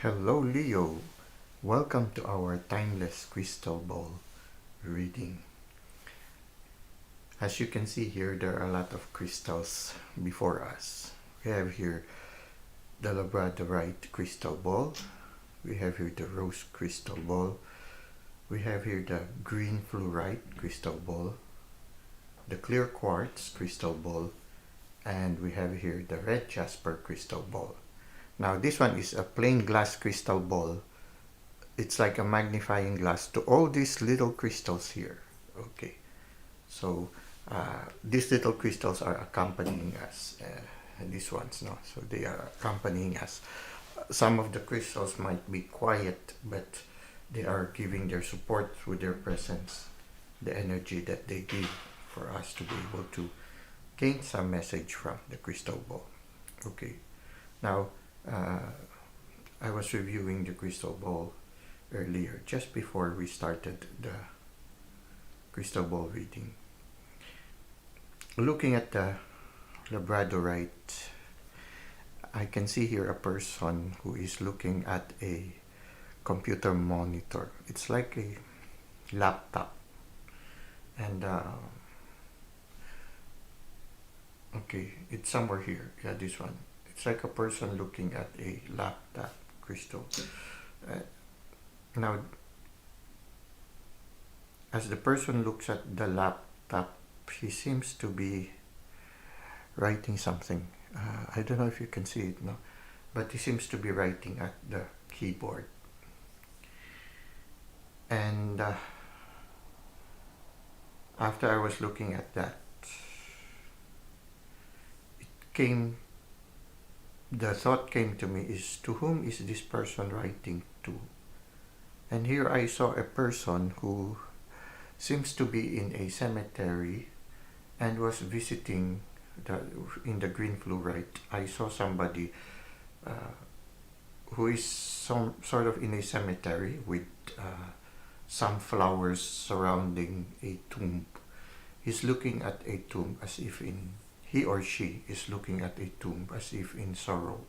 Hello Leo, welcome to our timeless crystal ball reading. As you can see here, there are a lot of crystals before us. We have here the labradorite crystal ball, we have here the rose crystal ball, we have here the green fluorite crystal ball, the clear quartz crystal ball, and we have here the red jasper crystal ball. Now this one is a plain glass crystal ball. It's like a magnifying glass to all these little crystals here. Okay, so these little crystals are accompanying us. These ones, no, so they are accompanying us. Some of the crystals might be quiet, but they are giving their support through their presence, the energy that they give for us to be able to gain some message from the crystal ball. Okay, now I was reviewing the crystal ball earlier, just before we started the crystal ball reading. Looking at the labradorite, I can see here a person who is looking at a computer monitor. It's like a laptop, and okay, it's somewhere here. Yeah, this one. It's like a person looking at a laptop crystal. Now, as the person looks at the laptop, he seems to be writing something. I don't know if you can see it, no, but he seems to be writing at the keyboard. And after I was looking at that, the thought came to me is, to whom is this person writing to? And here I saw a person who seems to be in a cemetery and was visiting in the green fluorite. I saw somebody who is sort of in a cemetery with some flowers surrounding a tomb. He's looking at a tomb as if he or she is looking at a tomb as if in sorrow,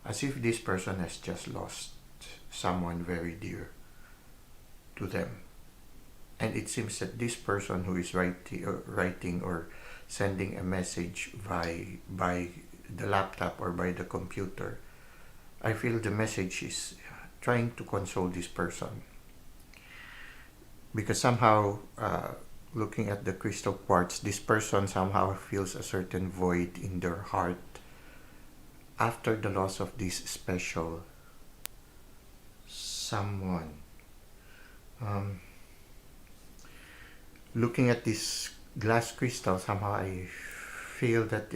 as if this person has just lost someone very dear to them. And it seems that this person who is writing or sending a message by the laptop or by the computer, I feel the message is trying to console this person, because somehow looking at the crystal quartz, this person somehow feels a certain void in their heart after the loss of this special someone. Looking at this glass crystal, somehow I feel that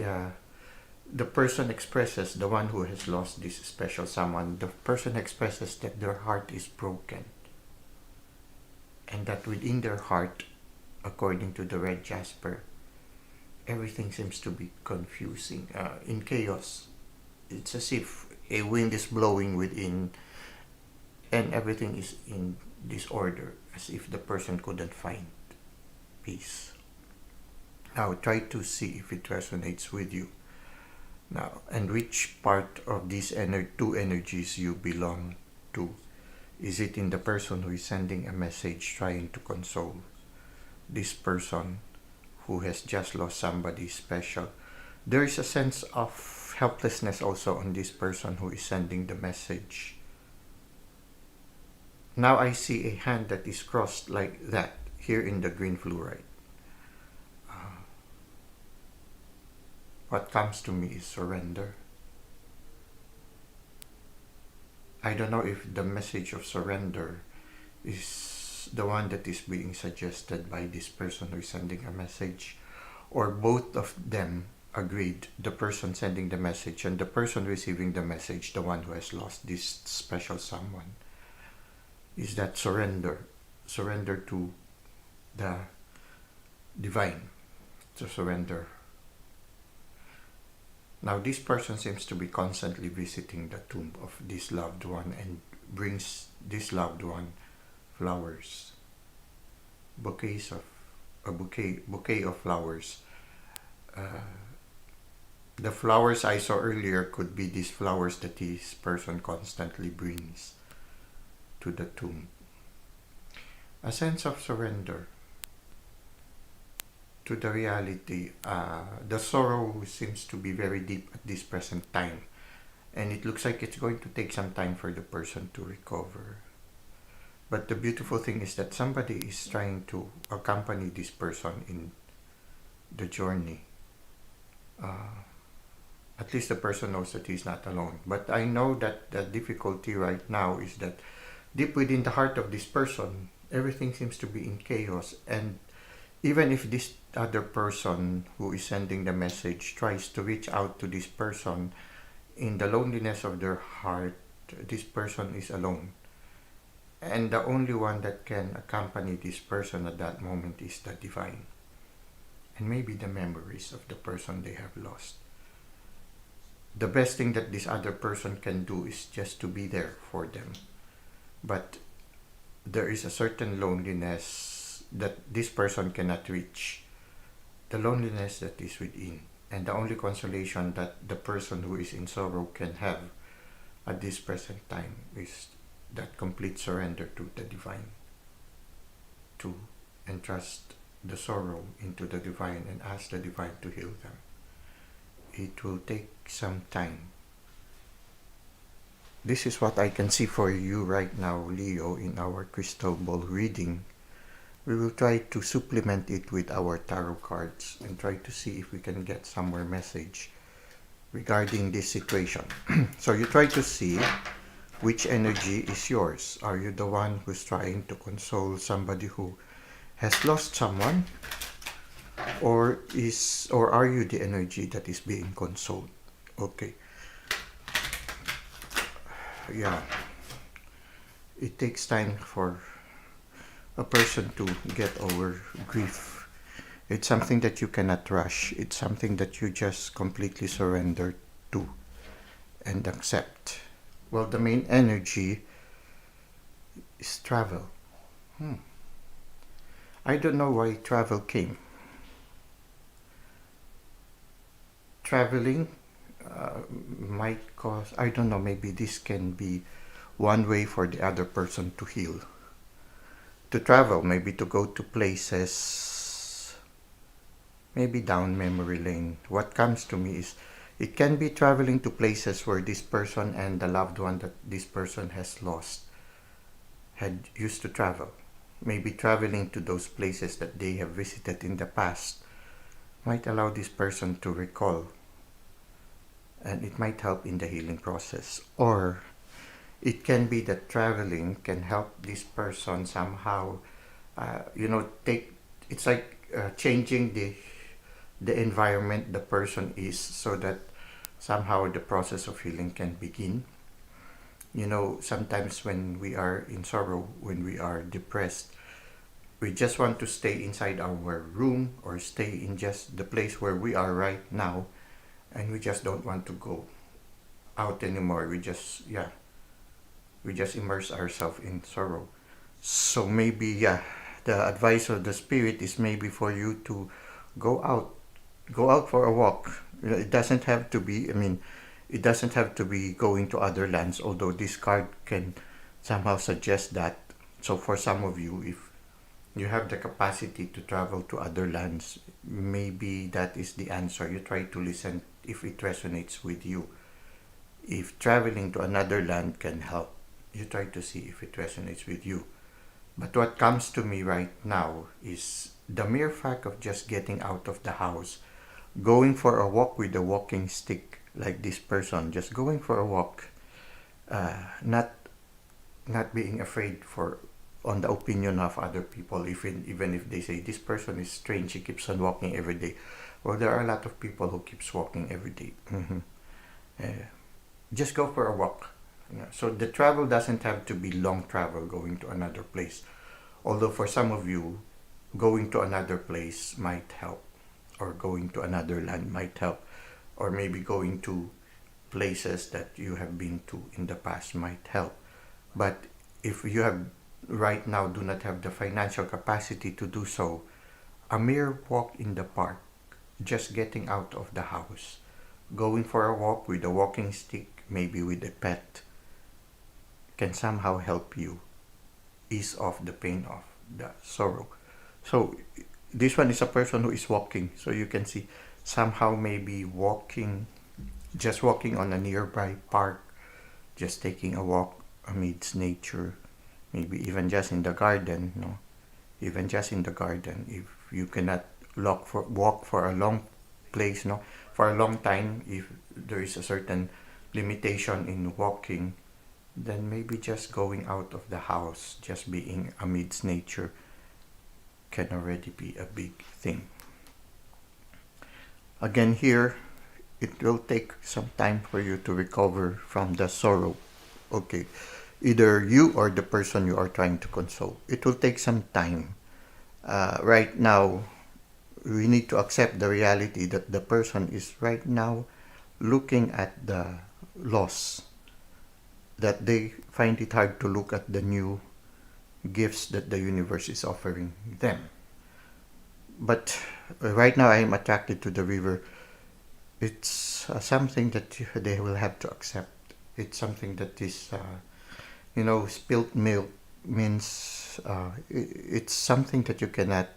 the person expresses, the one who has lost this special someone, the person expresses that their heart is broken, and that within their heart, according to the red jasper, everything seems to be confusing, in chaos. It's as if a wind is blowing within and everything is in disorder, as if the person couldn't find peace. Now try to see if it resonates with you now, and which part of these two energies you belong to. Is it in the person who is sending a message trying to console this person who has just lost somebody special? There is a sense of helplessness also on this person who is sending the message. Now I see a hand that is crossed like that here in the green fluorite. What comes to me is surrender. I don't know if the message of surrender is the one that is being suggested by this person who is sending a message, or both of them agreed, the person sending the message and the person receiving the message, the one who has lost this special someone, is that surrender to the divine, to surrender. Now this person seems to be constantly visiting the tomb of this loved one and brings this loved one flowers, bouquet of flowers, The flowers I saw earlier could be these flowers that this person constantly brings to the tomb. A sense of surrender to the reality. The sorrow seems to be very deep at this present time, and it looks like it's going to take some time for the person to recover. But the beautiful thing is that somebody is trying to accompany this person in the journey. Uh, at least the person knows that he's not alone. But I know that the difficulty right now is that deep within the heart of this person, everything seems to be in chaos. And even if this other person who is sending the message tries to reach out to this person, in the loneliness of their heart, this person is alone. And the only one that can accompany this person at that moment is the divine. And maybe the memories of the person they have lost. The best thing that this other person can do is just to be there for them. But there is a certain loneliness that this person cannot reach. The loneliness that is within. And the only consolation that the person who is in sorrow can have at this present time is that complete surrender to the divine. To entrust the sorrow into the divine and ask the divine to heal them. It will take some time. This is what I can see for you right now, Leo, in our crystal ball reading. We will try to supplement it with our tarot cards and try to see if we can get some more message regarding this situation. So you try to see which energy is yours. Are you the one who's trying to console somebody who has lost someone? Or are you the energy that is being consoled? Okay. Yeah. It takes time for a person to get over grief. It's something that you cannot rush. It's something that you just completely surrender to and accept. Well, the main energy is travel. I don't know why travel came. Traveling might cause, I don't know, maybe this can be one way for the other person to heal. To travel, maybe to go to places, maybe down memory lane. What comes to me is it can be traveling to places where this person and the loved one that this person has lost had used to travel. Maybe traveling to those places that they have visited in the past might allow this person to recall, and it might help in the healing process. Or it can be that traveling can help this person somehow, it's like changing the environment the person is, so that somehow the process of healing can begin. Sometimes when we are in sorrow, when we are depressed, we just want to stay inside our room or stay in just the place where we are right now, and we just don't want to go out anymore. We just immerse ourselves in sorrow. So maybe, the advice of the spirit is maybe for you to go out for a walk. It doesn't have to be, it doesn't have to be going to other lands, although this card can somehow suggest that. So for some of you, if you have the capacity to travel to other lands, maybe that is the answer. You try to listen if it resonates with you. If traveling to another land can help, you try to see if it resonates with you. But what comes to me right now is the mere fact of just getting out of the house, going for a walk with a walking stick, like this person, just going for a walk, not being afraid on the opinion of other people, even if they say this person is strange, he keeps on walking every day. Well, there are a lot of people who keeps walking every day. Just go for a walk. So the travel doesn't have to be long travel going to another place. Although for some of you, going to another place might help, or going to another land might help, or maybe going to places that you have been to in the past might help. But if you have right now do not have the financial capacity to do so, a mere walk in the park, just getting out of the house, going for a walk with a walking stick, maybe with a pet, can somehow help you ease off the pain of the sorrow. So this one is a person who is walking. So you can see somehow maybe walking, just walking on a nearby park, just taking a walk amidst nature, maybe even just in the garden, no? Even just in the garden, if you cannot walk for a long place, no, for a long time, if there is a certain limitation in walking, then maybe just going out of the house, just being amidst nature, can already be a big thing. Again, here, it will take some time for you to recover from the sorrow. Okay, either you or the person you are trying to console. It will take some time. Right now, we need to accept the reality that the person is right now looking at the loss, that they find it hard to look at the new gifts that the universe is offering them. But right now, I am attracted to the river. It's something that they will have to accept. It's something that is, spilt milk means it's something that you cannot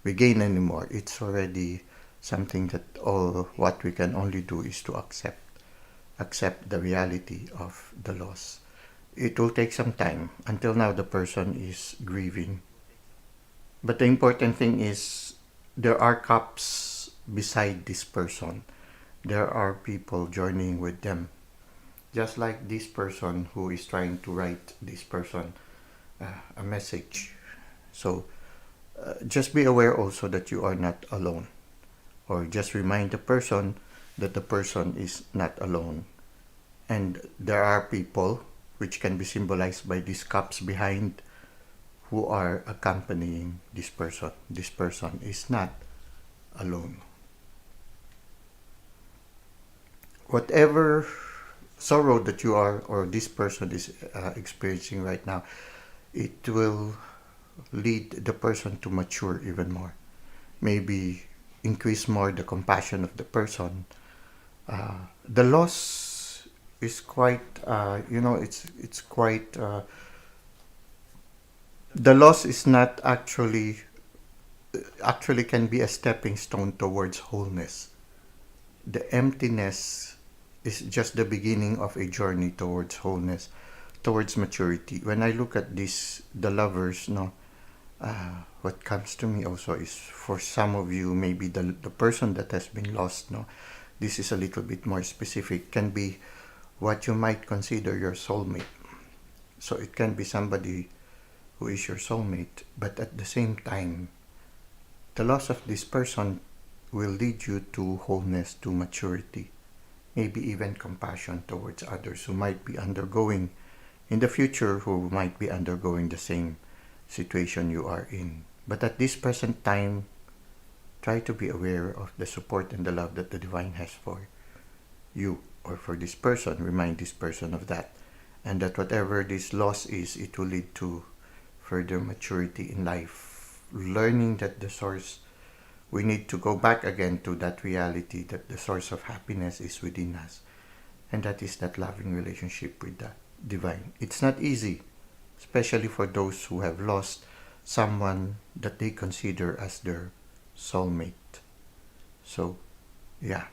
regain anymore. It's already something that all what we can only do is to accept the reality of the loss. It will take some time. Until now, the person is grieving. But the important thing is there are cups beside this person. There are people joining with them. Just like this person who is trying to write this person a message. So just be aware also that you are not alone. Or just remind the person that the person is not alone. And there are people, which can be symbolized by these cups behind, who are accompanying this person. This person is not alone. Whatever sorrow that you are or this person is experiencing right now, it will lead the person to mature even more. Maybe increase more the compassion of the person. The loss is quite, it's quite. The loss is not actually can be a stepping stone towards wholeness. The emptiness is just the beginning of a journey towards wholeness, towards maturity. When I look at this, the lovers, no, what comes to me also is for some of you, maybe the person that has been lost, no, this is a little bit more specific, can be what you might consider your soulmate. So it can be somebody who is your soulmate, but at the same time, the loss of this person will lead you to wholeness, to maturity, maybe even compassion towards others who might be undergoing in the future, who might be undergoing the same situation you are in. But at this present time, try to be aware of the support and the love that the divine has for you or for this person. Remind this person of that. And that whatever this loss is, it will lead to further maturity in life. Learning that the source, we need to go back again to that reality that the source of happiness is within us. And that is that loving relationship with the divine. It's not easy, especially for those who have lost someone that they consider as their soulmate. So, yeah.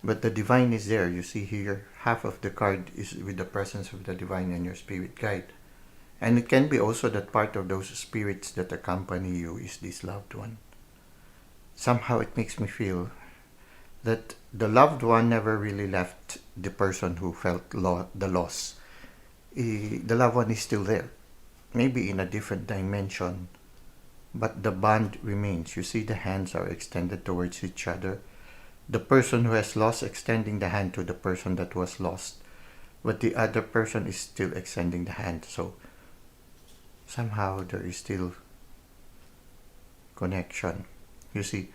But the divine is there. You see here, half of the card is with the presence of the divine and your spirit guide. And it can be also that part of those spirits that accompany you is this loved one. Somehow it makes me feel that the loved one never really left the person who felt the loss. The loved one is still there, maybe in a different dimension, but the bond remains. You see the hands are extended towards each other. The person who has lost extending the hand to the person that was lost, but the other person is still extending the hand. So somehow there is still connection. You see,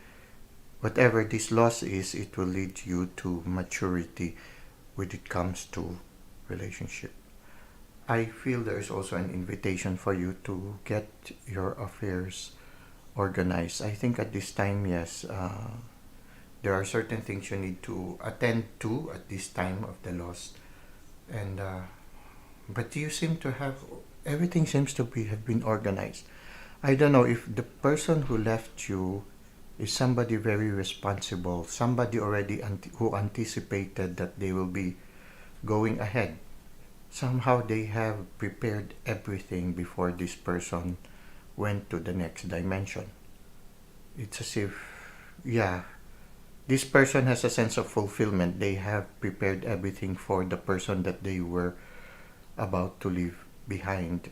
whatever this loss is, it will lead you to maturity when it comes to relationship. I feel there is also an invitation for you to get your affairs organized. I think at this time, yes, there are certain things you need to attend to at this time of the loss, and but you seem to have everything seems to be have been organized. I don't know if the person who left you is somebody very responsible, somebody already who anticipated that they will be going ahead. Somehow they have prepared everything before this person went to the next dimension. It's as if, yeah, this person has a sense of fulfillment. They have prepared everything for the person that they were about to leave behind.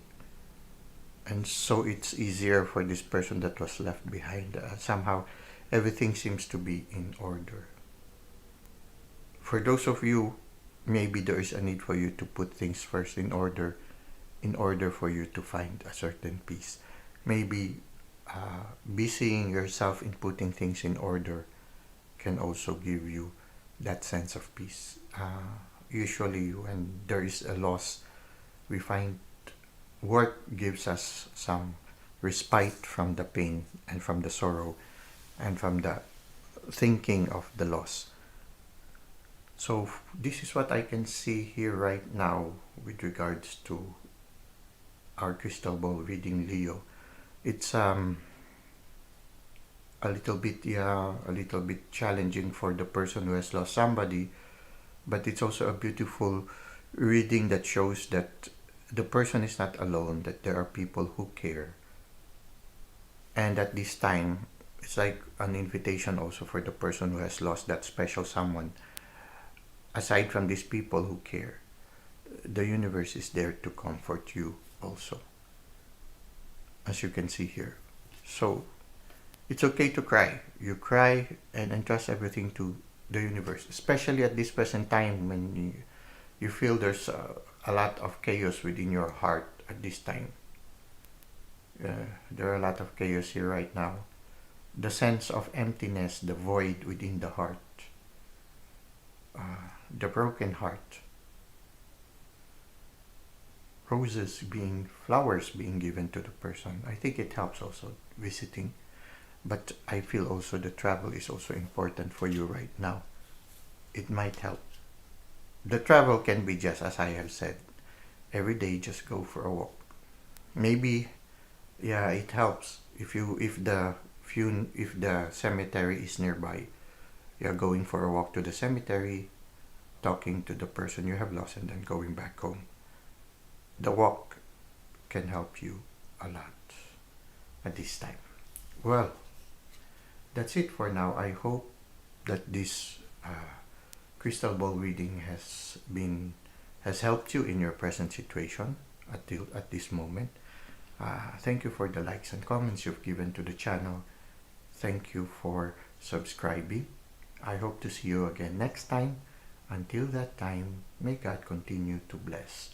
And so it's easier for this person that was left behind. Somehow everything seems to be in order. For those of you, maybe there is a need for you to put things first in order for you to find a certain peace. Maybe busying yourself in putting things in order can also give you that sense of peace. Usually, when there is a loss, we find work gives us some respite from the pain and from the sorrow and from the thinking of the loss. So this is what I can see here right now with regards to our crystal ball reading, Leo. It's a little bit, yeah, a little bit challenging for the person who has lost somebody, but it's also a beautiful reading that shows that the person is not alone, that there are people who care. And at this time, it's like an invitation also for the person who has lost that special someone. Aside from these people who care, the universe is there to comfort you also, as you can see here. So it's okay to cry. You cry and entrust everything to the universe, especially at this present time when you feel there's a lot of chaos within your heart at this time. There are a lot of chaos here right now. The sense of emptiness, the void within the heart, the broken heart, flowers being given to the person. I think it helps also visiting, but I feel also the travel is also important for you right now. It might help. The travel can be just as I have said. Every day just go for a walk. Maybe, yeah, it helps if the cemetery is nearby. You're going for a walk to the cemetery, talking to the person you have lost, and then going back home. The walk can help you a lot at this time. Well, that's it for now. I hope that this crystal ball reading has helped you in your present situation at this moment. Thank you for the likes and comments you've given to the channel. Thank you for subscribing. I hope to see you again next time. Until that time, may God continue to bless